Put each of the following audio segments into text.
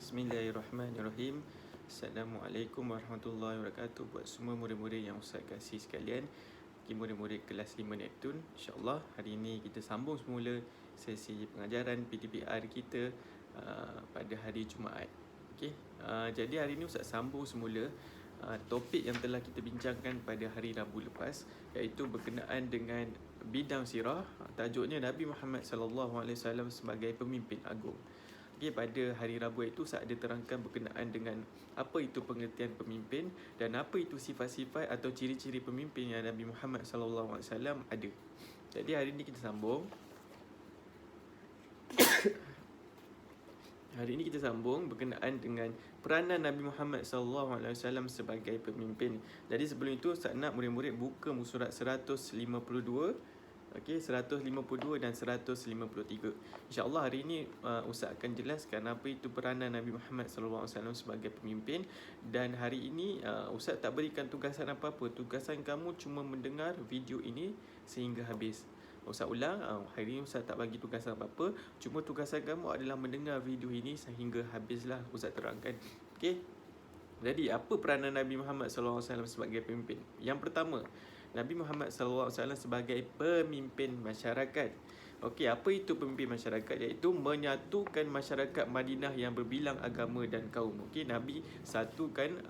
Bismillahirrahmanirrahim. Assalamualaikum warahmatullahi wabarakatuh. Buat semua murid-murid yang Ustaz kasih sekalian, murid-murid kelas 5 Neptun, InsyaAllah hari ini kita sambung semula sesi pengajaran PTPR kita pada hari Jumaat. Jadi hari ini Ustaz sambung semula topik yang telah kita bincangkan pada hari Rabu lepas, iaitu berkenaan dengan bidang sirah. Tajuknya Nabi Muhammad SAW sebagai pemimpin agung. Pada hari Rabu itu saya ada terangkan berkenaan dengan apa itu pengertian pemimpin dan apa itu sifat-sifat atau ciri-ciri pemimpin yang Nabi Muhammad SAW ada. Jadi hari ini kita sambung. Hari ini kita sambung berkenaan dengan peranan Nabi Muhammad SAW sebagai pemimpin. Jadi sebelum itu saya nak murid-murid buka muka surat 152. 152 dan 153. InsyaAllah hari ini Ustaz akan jelaskan apa itu peranan Nabi Muhammad SAW sebagai pemimpin. Dan hari ini Ustaz tak berikan tugasan apa-apa. Tugasan kamu cuma mendengar video ini sehingga habis. Ustaz ulang, hari ini Ustaz tak bagi tugasan apa-apa. Cuma tugasan kamu adalah mendengar video ini sehingga habislah Ustaz terangkan. Jadi apa peranan Nabi Muhammad SAW sebagai pemimpin? Yang pertama, Nabi Muhammad SAW sebagai pemimpin masyarakat. Apa itu pemimpin masyarakat? Iaitu menyatukan masyarakat Madinah yang berbilang agama dan kaum. Nabi satukan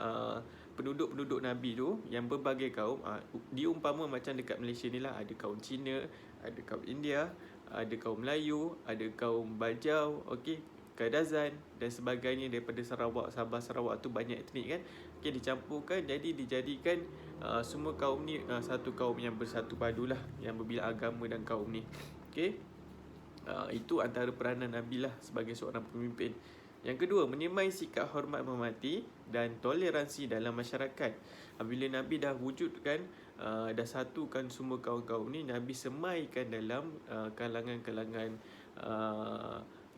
penduduk-penduduk Nabi tu yang berbagai kaum. Diumpama macam dekat Malaysia ni lah, ada kaum Cina, ada kaum India, ada kaum Melayu, ada kaum Bajau, Kadazan dan sebagainya. Daripada Sarawak, Sabah, Sarawak tu banyak etnik kan. Dicampurkan, jadi dijadikan semua kaum ni satu kaum yang bersatu padu lah, yang berbilang agama dan kaum ni. Itu antara peranan Nabi lah sebagai seorang pemimpin. Yang kedua, menyemai sikap hormat menghormati dan toleransi dalam masyarakat. Bila Nabi dah wujudkan, dah satukan semua kaum-kaum ni, Nabi semaikan dalam kalangan-kalangan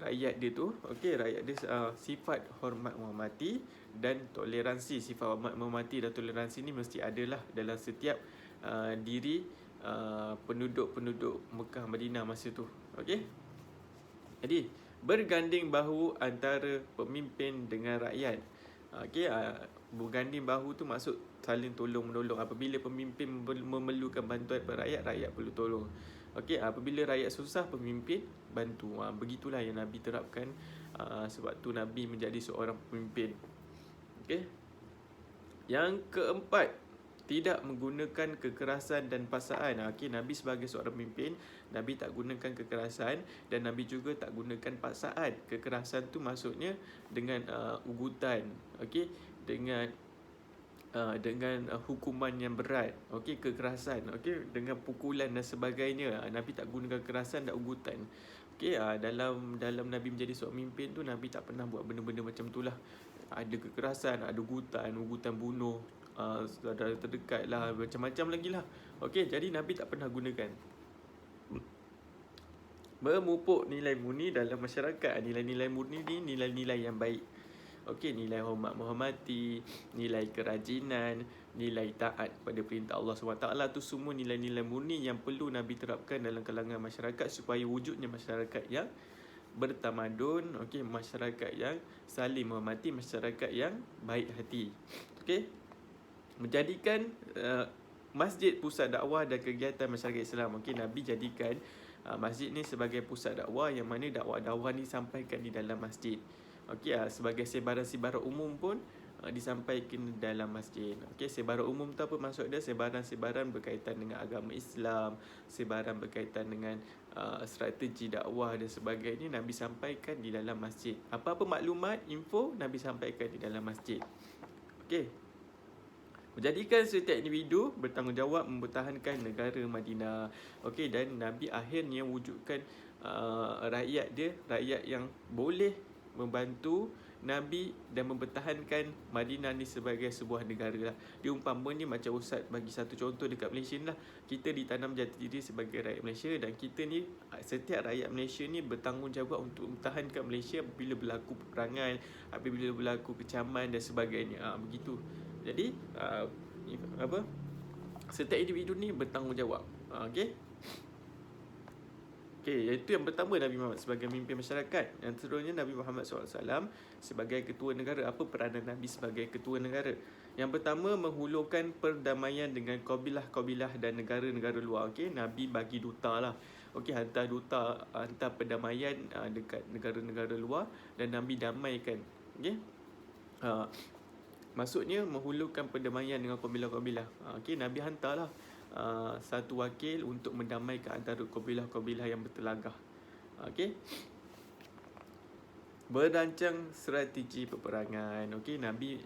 rakyat dia tu. Rakyat dia sifat hormat menghormati dan toleransi. Sifat hormat menghormati dan toleransi ni mesti adalah dalam setiap diri penduduk-penduduk Mekah Madinah masa tu. Jadi berganding bahu antara pemimpin dengan rakyat. Berganding bahu tu maksud saling tolong menolong. Apabila pemimpin memerlukan bantuan rakyat, rakyat perlu tolong. Apabila rakyat susah, pemimpin bantu. Begitulah yang Nabi terapkan. Sebab tu Nabi menjadi seorang pemimpin. Yang keempat, tidak menggunakan kekerasan dan paksaan. Nabi sebagai seorang pemimpin, Nabi tak gunakan kekerasan dan Nabi juga tak gunakan paksaan. Kekerasan tu maksudnya dengan ugutan, dengan hukuman yang berat, kekerasan, dengan pukulan dan sebagainya. Nabi tak gunakan kekerasan dan ugutan. Dalam Nabi menjadi seorang pemimpin tu, Nabi tak pernah buat benda-benda macam tu lah. Ada kekerasan, ada ugutan bunuh saudara terdekat lah, macam-macam lagi lah. Jadi Nabi tak pernah gunakan. Memupuk nilai murni dalam masyarakat. Nilai-nilai murni ni nilai-nilai yang baik. Nilai hormat menghormati, nilai kerajinan, nilai taat pada perintah Allah SWT tu semua nilai-nilai murni yang perlu Nabi terapkan dalam kalangan masyarakat supaya wujudnya masyarakat yang bertamadun, masyarakat yang saling menghormati, masyarakat yang baik hati. Menjadikan masjid pusat dakwah dan kegiatan masyarakat Islam. Nabi jadikan masjid ni sebagai pusat dakwah, yang mana dakwah-dakwah ni sampaikan di dalam masjid. Sebagai sebaran-sebaran umum pun disampaikan dalam masjid. Sebaran umum tu apa maksud dia? Sebaran-sebaran berkaitan dengan agama Islam, sebaran berkaitan dengan strategi dakwah dan sebagainya, Nabi sampaikan di dalam masjid. Apa-apa maklumat, info, Nabi sampaikan di dalam masjid. Menjadikan setiap individu bertanggungjawab mempertahankan negara Madinah. Dan Nabi akhirnya wujudkan rakyat dia, rakyat yang boleh membantu Nabi dan mempertahankan Madinah ni sebagai sebuah negara lah. Diumpamanya macam Ustaz bagi satu contoh dekat Malaysia ni lah. Kita ditanam jati diri sebagai rakyat Malaysia, dan kita ni, setiap rakyat Malaysia ni bertanggungjawab untuk mempertahankan Malaysia apabila berlaku peperangan, apabila berlaku kecaman dan sebagainya. Begitu. Jadi setiap individu ni bertanggungjawab. Okey, iaitu yang pertama Nabi Muhammad sebagai pemimpin masyarakat. Yang seterusnya Nabi Muhammad SAW sebagai ketua negara. Apa peranan Nabi sebagai ketua negara? Yang pertama, menghulurkan perdamaian dengan kabilah-kabilah dan negara-negara luar. Okey, Nabi bagi duta lah. Okey, hantar duta, hantar perdamaian dekat negara-negara luar dan Nabi damaikan. Okey. Maksudnya menghulurkan perdamaian dengan kabilah-kabilah. Okey, Nabi hantarlah satu wakil untuk mendamaikan antara kabilah-kabilah yang bertelagah. Okey. Merancang strategi peperangan. Okey, Nabi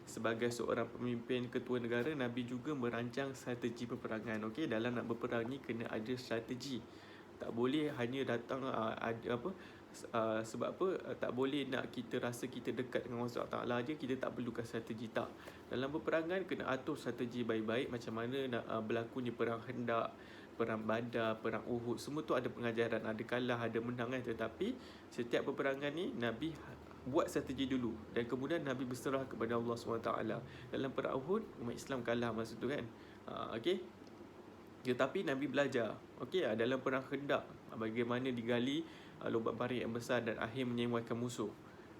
sebagai seorang pemimpin ketua negara, Nabi juga merancang strategi peperangan. Okey, dalam nak berperang ni kena ada strategi. Tak boleh hanya datang ada apa sebab apa tak boleh nak kita rasa kita dekat dengan Allah Taala aja, kita tak perlukan strategi. Tak, dalam peperangan kena atur strategi baik-baik. Macam mana nak berlakunya perang Khandaq, perang Badar, perang Uhud, semua tu ada pengajaran, ada kalah, ada menang kan. Tetapi setiap peperangan ni Nabi buat strategi dulu dan kemudian Nabi berserah kepada Allah SWT. Dalam perang Uhud umat Islam kalah masa tu kan. Okey. Tetapi Nabi belajar. Okey, dalam perang Khandaq bagaimana digali lubang parit yang besar dan akhir menyewaikan musuh.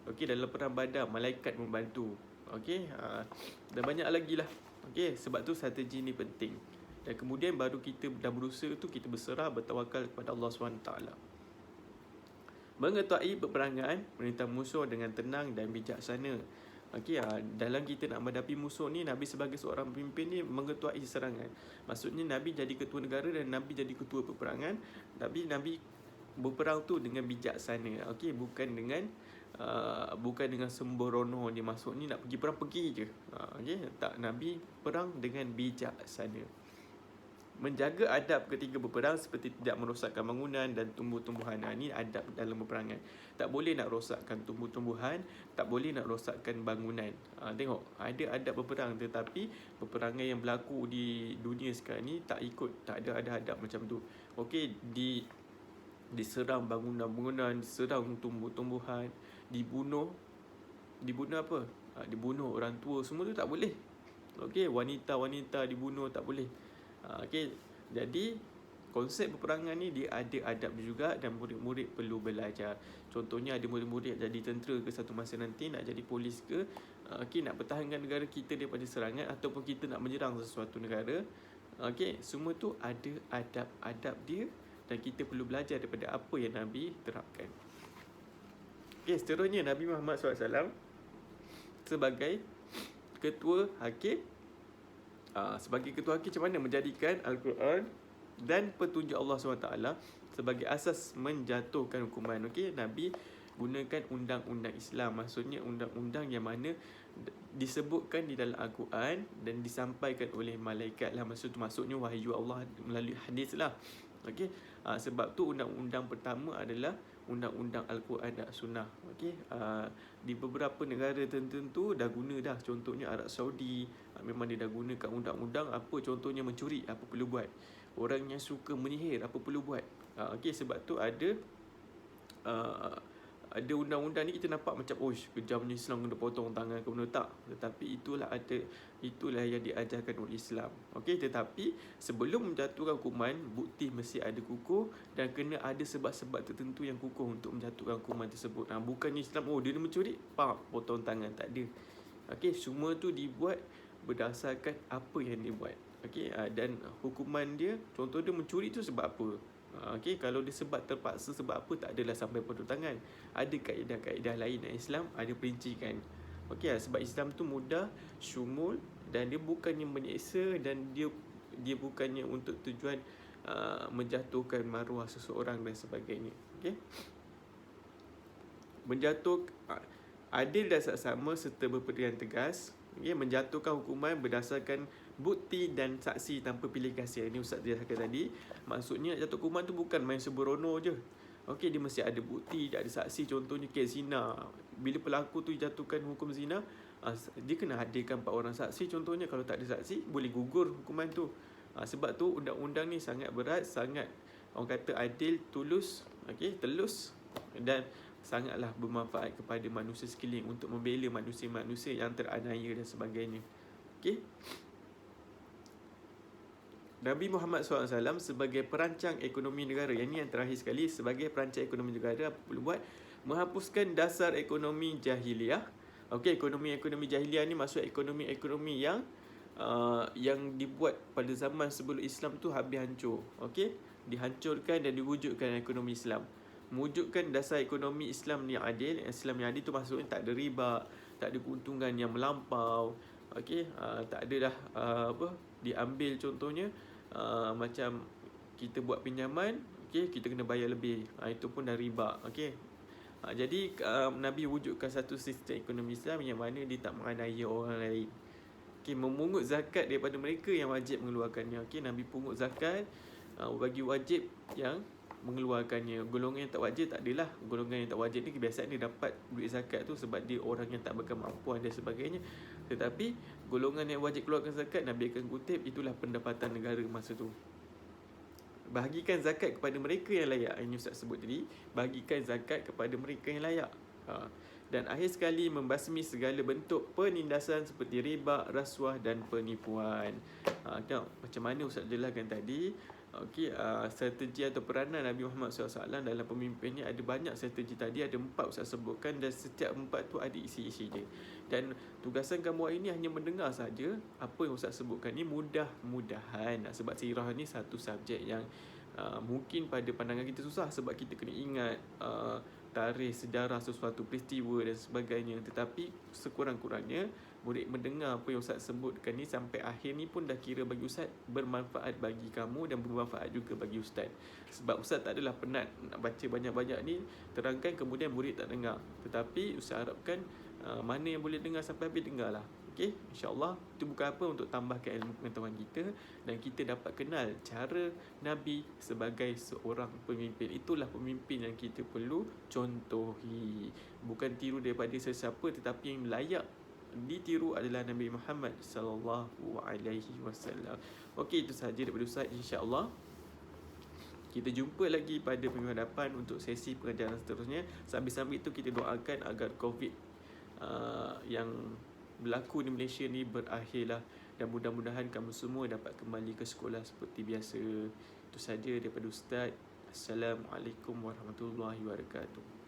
Okey, dalam perang Badar malaikat membantu. Okey, dan banyak lagi lah. Okey, sebab tu strategi ni penting. Dan kemudian baru kita dah berusaha tu kita berserah, bertawakal kepada Allah SWT. Mengetahui peperangan, perintah musuh dengan tenang dan bijaksana. Okey, dalam kita nak menghadapi musuh ni, Nabi sebagai seorang pemimpin ni mengetahui serangan. Maksudnya Nabi jadi ketua negara dan Nabi jadi ketua peperangan. Tapi Nabi berperang tu dengan bijaksana. Okey, bukan dengan sembrono ni. Maksudnya nak pergi perang pergi je. Okey, tak, Nabi perang dengan bijaksana. Menjaga adab ketika berperang seperti tidak merosakkan bangunan dan tumbuh-tumbuhan. Ini adab dalam peperangan. Tak boleh nak rosakkan tumbuh-tumbuhan, tak boleh nak rosakkan bangunan. Tengok, ada adab berperang, tetapi peperangan yang berlaku di dunia sekarang ni tak ada adab macam tu. Okey, diserang bangunan-bangunan, diserang tumbuh-tumbuhan, dibunuh apa? Dibunuh orang tua, semua tu tak boleh. Okey, wanita-wanita dibunuh tak boleh. Okey, jadi konsep peperangan ni dia ada adab juga dan murid-murid perlu belajar. Contohnya ada murid-murid jadi tentera ke satu masa nanti, nak jadi polis ke, okey, nak pertahankan negara kita daripada serangan ataupun kita nak menyerang sesuatu negara. Okey, semua tu ada adab-adab dia dan kita perlu belajar daripada apa yang Nabi terapkan. Okey, seterusnya Nabi Muhammad SAW sebagai ketua hakim. Sebagai ketua hakim, macam mana menjadikan Al-Quran dan petunjuk Allah SWT sebagai asas menjatuhkan hukuman. Okey, Nabi gunakan undang-undang Islam. Maksudnya undang-undang yang mana disebutkan di dalam Al-Quran dan disampaikan oleh malaikat lah. Maksudnya wahyu Allah melalui hadis lah. Okey, sebab tu undang-undang pertama adalah undang-undang Al-Quran dan Sunnah. Okey, di beberapa negara tertentu dah guna dah. Contohnya Arab Saudi, memang dia dah gunakan undang-undang. Apa contohnya mencuri, apa perlu buat. Orang yang suka menyihir, apa perlu buat. Okey, sebab tu ada undang-undang ni kita nampak macam kejamnya Islam kena potong tangan ke benda, tak. Tetapi itulah yang diajarkan oleh Islam. Okey, tetapi sebelum menjatuhkan hukuman, bukti mesti ada kukuh dan kena ada sebab-sebab tertentu yang kukuh untuk menjatuhkan hukuman tersebut. Bukannya Islam dia mencuri, potong tangan, tak ada. Okey, semua tu dibuat berdasarkan apa yang dia buat. Okey, dan hukuman dia, contoh dia mencuri tu sebab apa. Okey, kalau disebab terpaksa sebab apa, tak adalah sampai potong tangan. Ada kaedah-kaedah lain yang Islam ada perincikan. Okey, sebab Islam tu mudah, syumul dan dia bukannya menyeksa dan dia bukannya untuk tujuan menjatuhkan maruah seseorang dan sebagainya. Okey, adil dan saksama serta berperilaku tegas. Okay, menjatuhkan hukuman berdasarkan bukti dan saksi tanpa pilih kasih. Ini Ustaz jelaskan tadi. Maksudnya jatuh hukuman tu bukan main sembrono je. Okey, dia mesti ada bukti, ada saksi. Contohnya kes zina. Bila pelaku tu jatuhkan hukum zina, dia kena hadirkan 4 orang saksi. Contohnya kalau tak ada saksi, boleh gugur hukuman tu. Sebab tu undang-undang ni sangat berat, sangat orang kata adil, tulus, telus dan sangatlah bermanfaat kepada manusia sekeliling untuk membela manusia-manusia yang teraniaya dan sebagainya. Okey. Nabi Muhammad SAW sebagai perancang ekonomi negara, yang ni yang terakhir sekali, sebagai perancang ekonomi negara, apa perlu buat? Menghapuskan dasar ekonomi jahiliah. Okey, ekonomi jahiliah ni maksud ekonomi yang dibuat pada zaman sebelum Islam tu habis hancur. Okey, dihancurkan dan diwujudkan ekonomi Islam. Mewujudkan dasar ekonomi Islam yang adil. Islam yang adil tu maksudnya tak ada riba, tak ada keuntungan yang melampau. Okey, tak ada dah diambil contohnya macam kita buat pinjaman, okey, kita kena bayar lebih. Itu pun dah riba. Okey. Jadi Nabi wujudkan satu sistem ekonomi Islam yang mana dia tak menganiaya orang lain. Okey, memungut zakat daripada mereka yang wajib mengeluarkannya. Okey, Nabi pungut zakat bagi wajib yang mengeluarkannya. Golongan yang tak wajib tak adalah. Golongan yang tak wajib ni kebiasaan dia dapat duit zakat tu sebab dia orang yang tak berkemampuan dan sebagainya. Tetapi golongan yang wajib keluarkan zakat, Nabi akan kutip, itulah pendapatan negara masa tu. Bahagikan zakat kepada mereka yang layak. Ini Ustaz sebut tadi, bahagikan zakat kepada mereka yang layak. Dan akhir sekali, membasmi segala bentuk penindasan seperti riba, rasuah dan penipuan. Tengok macam mana Ustaz jelaskan tadi. Okey, strategi atau peranan Nabi Muhammad SAW dalam pemimpinnya ada banyak strategi tadi, ada 4 Ustaz sebutkan, dan setiap 4 tu ada isi-isi dia. Dan tugasan kamu hari ini hanya mendengar saja apa yang Ustaz sebutkan ni, mudah-mudahan. Sebab sirah ni satu subjek yang mungkin pada pandangan kita susah sebab kita kena ingat tarikh, sejarah sesuatu peristiwa dan sebagainya. Tetapi sekurang-kurangnya murid mendengar apa yang Ustaz sebutkan ni sampai akhir ni pun dah kira bagi Ustaz bermanfaat bagi kamu dan bermanfaat juga bagi Ustaz. Sebab Ustaz tak adalah penat nak baca banyak-banyak ni, terangkan kemudian murid tak dengar. Tetapi Ustaz harapkan mana yang boleh dengar sampai habis, dengarlah. Okey, insya-Allah itu bukan apa untuk tambahkan ilmu pengetahuan kita dan kita dapat kenal cara Nabi sebagai seorang pemimpin. Itulah pemimpin yang kita perlu contohi. Bukan tiru daripada sesiapa, tetapi yang layak ditiru adalah Nabi Muhammad sallallahu alaihi wasallam. Okey, itu sahaja daripada Ustaz, insya-Allah. Kita jumpa lagi pada minggu hadapan untuk sesi pengajaran seterusnya. Sambil-sambil itu kita doakan agar COVID yang berlaku di Malaysia ni berakhirlah, dan mudah-mudahan kamu semua dapat kembali ke sekolah seperti biasa. Itu saja daripada Ustaz. Assalamualaikum warahmatullahi wabarakatuh.